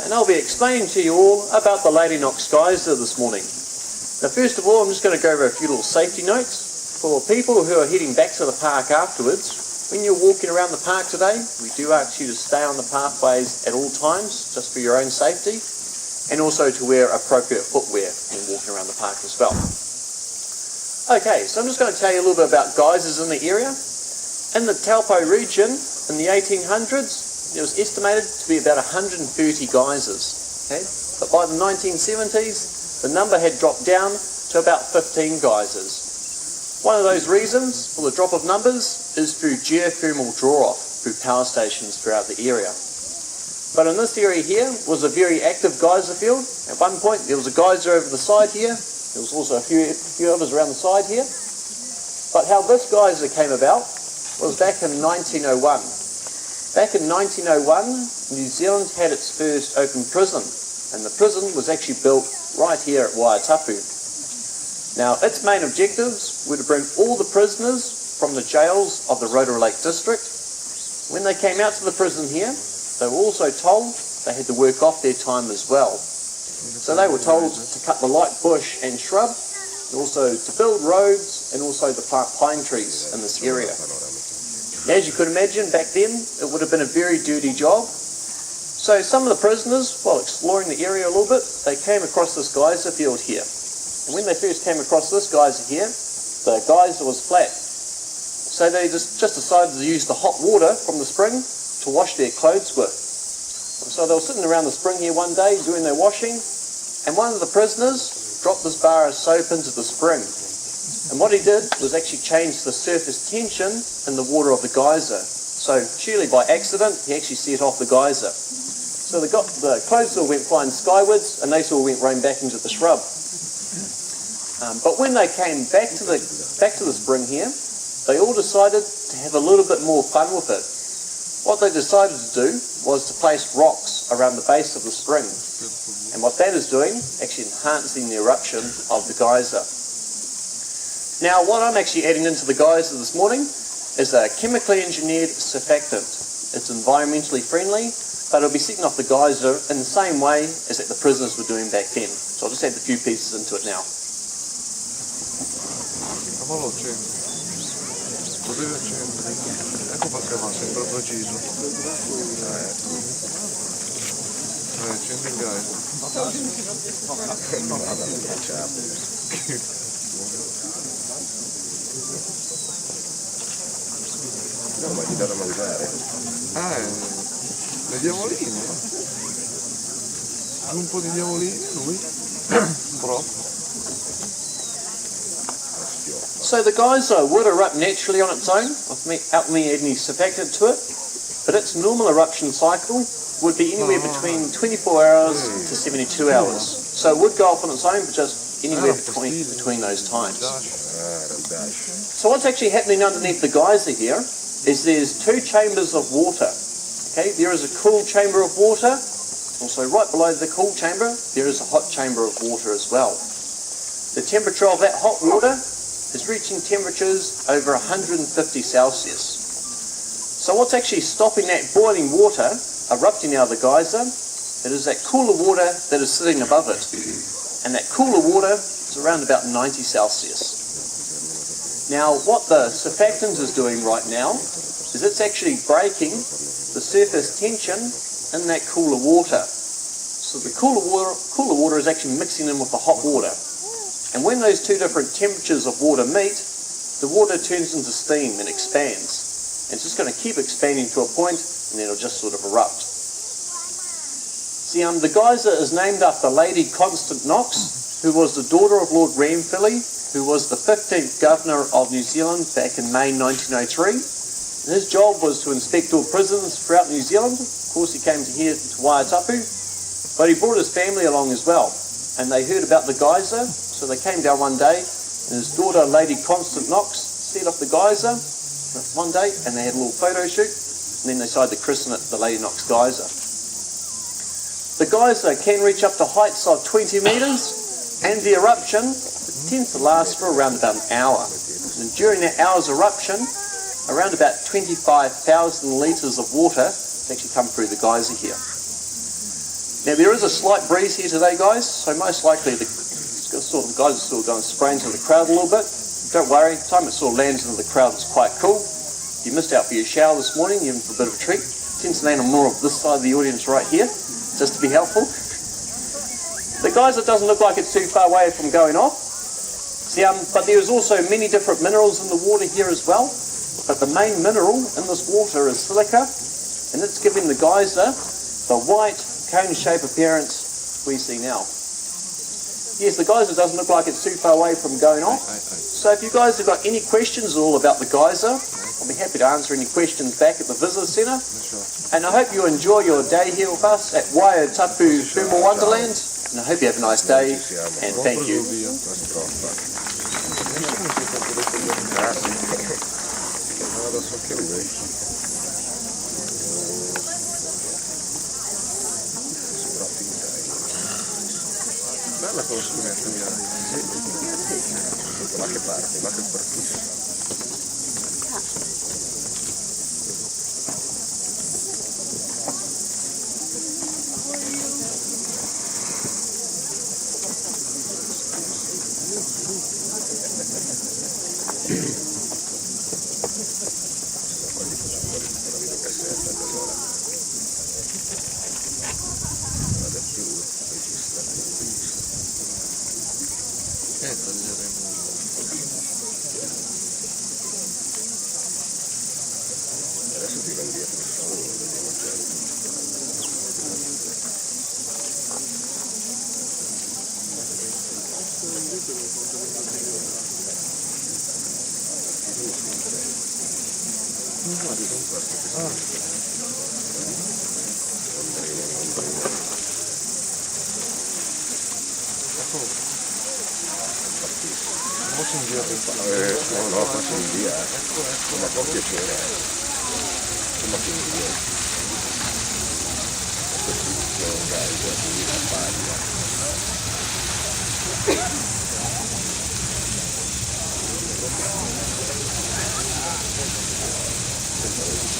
and I'll be explaining to you all about the Lady Knox Geyser this morning. Now first of all, I'm just going to go over a few little safety notes. For people who are heading back to the park afterwards, when you're walking around the park today, we do ask you to stay on the pathways at all times, just for your own safety, and also to wear appropriate footwear when walking around the park as well. Okay, so I'm just going to tell you a little bit about geysers in the area. In the Taupo region, in the 1800s, it was estimated to be about 130 geysers. Okay? But by the 1970s, the number had dropped down to about 15 geysers. One of those reasons for the drop of numbers is through geothermal draw-off through power stations throughout the area. But in this area here was a very active geyser field. At one point there was a geyser over the side here. There was also a few others around the side here. But how this geyser came about was back in 1901. Back in 1901, New Zealand had its first open prison, and the prison was actually built right here at Waitapu. Now, its main objectives were to bring all the prisoners from the jails of the Rotorua Lake District. When they came out to the prison here, they were also told they had to work off their time as well. So they were told to cut the light bush and shrub, and also to build roads, and also to plant pine trees in this area. As you could imagine, back then, it would have been a very dirty job. So some of the prisoners, while exploring the area a little bit, they came across this geyser field here. And when they first came across this geyser here, the geyser was flat. So they just decided to use the hot water from the spring to wash their clothes with. So they were sitting around the spring here one day doing their washing, and one of the prisoners dropped this bar of soap into the spring. And what he did was actually change the surface tension in the water of the geyser. So surely by accident, he actually set off the geyser. So the clothes all went flying skywards, and they all went running back into the shrub. But when they came back to the spring here, they all decided to have a little bit more fun with it. What they decided to do was to place rocks around the base of the spring. And what that is doing, actually enhancing the eruption of the geyser. Now, what I'm actually adding into the geyser this morning is a chemically engineered surfactant. It's environmentally friendly, but it'll be setting off the geyser in the same way as that the prisoners were doing back then. So I'll just add a few pieces into it now. Gli dà da mangiare. Le diavoline. Un po' di diavoline, lui. Troppo. So the geyser would erupt naturally on its own, without me adding any surfactant to it, but its normal eruption cycle would be anywhere between 24 hours to 72 hours. So it would go off on its own, but just anywhere between those times. So what's actually happening underneath the geyser here is there's two chambers of water. Okay, there is a cool chamber of water. Also right below the cool chamber, there is a hot chamber of water as well. The temperature of that hot water is reaching temperatures over 150 Celsius. So what's actually stopping that boiling water erupting out of the geyser? It is that cooler water that is sitting above it. And that cooler water is around about 90 Celsius. Now, what the surfactant is doing right now is it's actually breaking the surface tension in that cooler water. So the cooler water is actually mixing in with the hot water. And when those two different temperatures of water meet, the water turns into steam and expands. And it's just going to keep expanding to a point, and then it'll just sort of erupt. See, the geyser is named after Lady Constance Knox, who was the daughter of Lord Ranfilly, who was the 15th Governor of New Zealand back in May 1903. And his job was to inspect all prisons throughout New Zealand. Of course, he came here to Waitapu, but he brought his family along as well. And they heard about the geyser, so they came down one day, and his daughter, Lady Constance Knox, set off the geyser one day, and they had a little photo shoot, and then they decided to christen it the Lady Knox Geyser. The geyser can reach up to heights of 20 metres, and the eruption tends to last for around about an hour. And during that hour's eruption, around about 25,000 litres of water actually come through the geyser here. Now there is a slight breeze here today, guys, so most likely the sort of guys are still going spraying into the crowd a little bit. Don't worry, the time it sort of lands into the crowd is quite cool. You missed out for your shower this morning, you're in for a bit of a treat. Tends to land on more of this side of the audience right here, just to be helpful. The geyser doesn't look like it's too far away from going off. See, but there's also many different minerals in the water here as well. But the main mineral in this water is silica, and it's giving the geyser the white cone-shaped appearance we see now. Yes, the geyser doesn't look like it's too far away from going off. So if you guys have got any questions at all about the geyser, I'll be happy to answer any questions back at the Visitor Centre. And I hope you enjoy your day here with us at Waiotapu Thermal Wonderland. And I hope you have a nice day, and thank you. Bella conoscenza mia. Ma che parte, ma che partita. Adesso ti vengo dietro solo, vediamo no, faccio un via, ma può piacere, ma che via. Questo è un Geyser di Campania.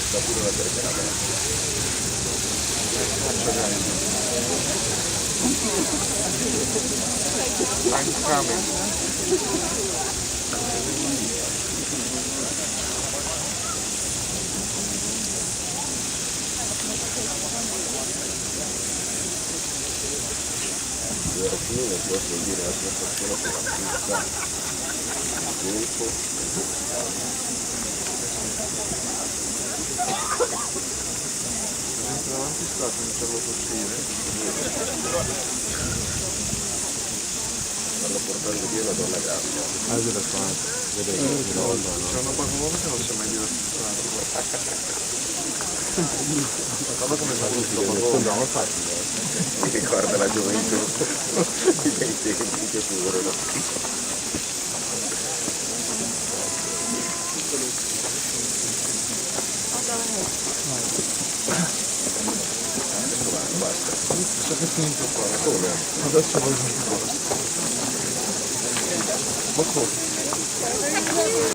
Sta pure una telecamera. I'm coming. Alla fine posso dire la sensazione che la pizza, il davanti sta cominciando a tossire. Stanno portando via la donna gabbia. Ah, deve fare. C'è una cosa nuova che non si è mai divertita. Guarda come fa tutto, mi ricorda la gioventù, i bei tempi che furono. Basta. So che finito qua. Come? Adesso voglio. Ma come?